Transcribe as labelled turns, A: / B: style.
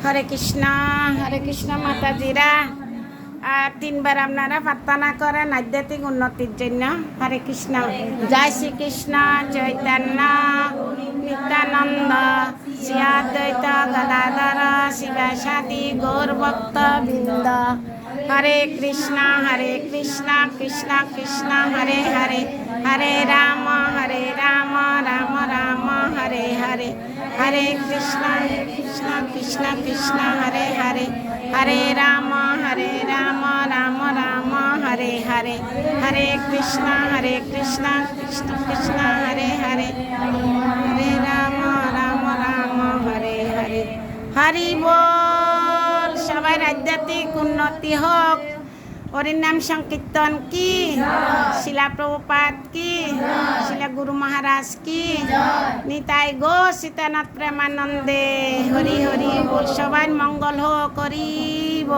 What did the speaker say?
A: হরে কৃষ্ণ মাতাজিরা। আর 3 বার আপনারা প্রার্থনা করেন আধ্যাত্মিক উন্নতির জন্য। হরে কৃষ্ণ। জয় শ্রীকৃষ্ণ চৈতন্য নিত্যানন্দ শ্রী অদ্বৈত গদাধর শিবাসাদি গৌর ভক্ত বৃন্দ। হরে কৃষ্ণ কৃষ্ণ কৃষ্ণ হরে হরে, হরে রাম রাম রাম হরে হরে, হরে কৃষ্ণ কৃষ্ণ কৃষ্ণ হরে হরে, হরে রাম রাম রাম হরে হরে, হরে কৃষ্ণ কৃষ্ণ কৃষ্ণ হরে হরে, হরে রাম রাম হরে হরে। হরি বল। সবাই আধ্যাত্মিক উন্নতি হোক। হরির নাম সংকীর্তন কি, শিলা প্রভুপাদ কি, শিলা গুরু মহারাজ কি, নিতাই গো সীতানাথ প্রেমানন্দে। হরি হরি বল। সবাই মঙ্গল হোক। হরি বল।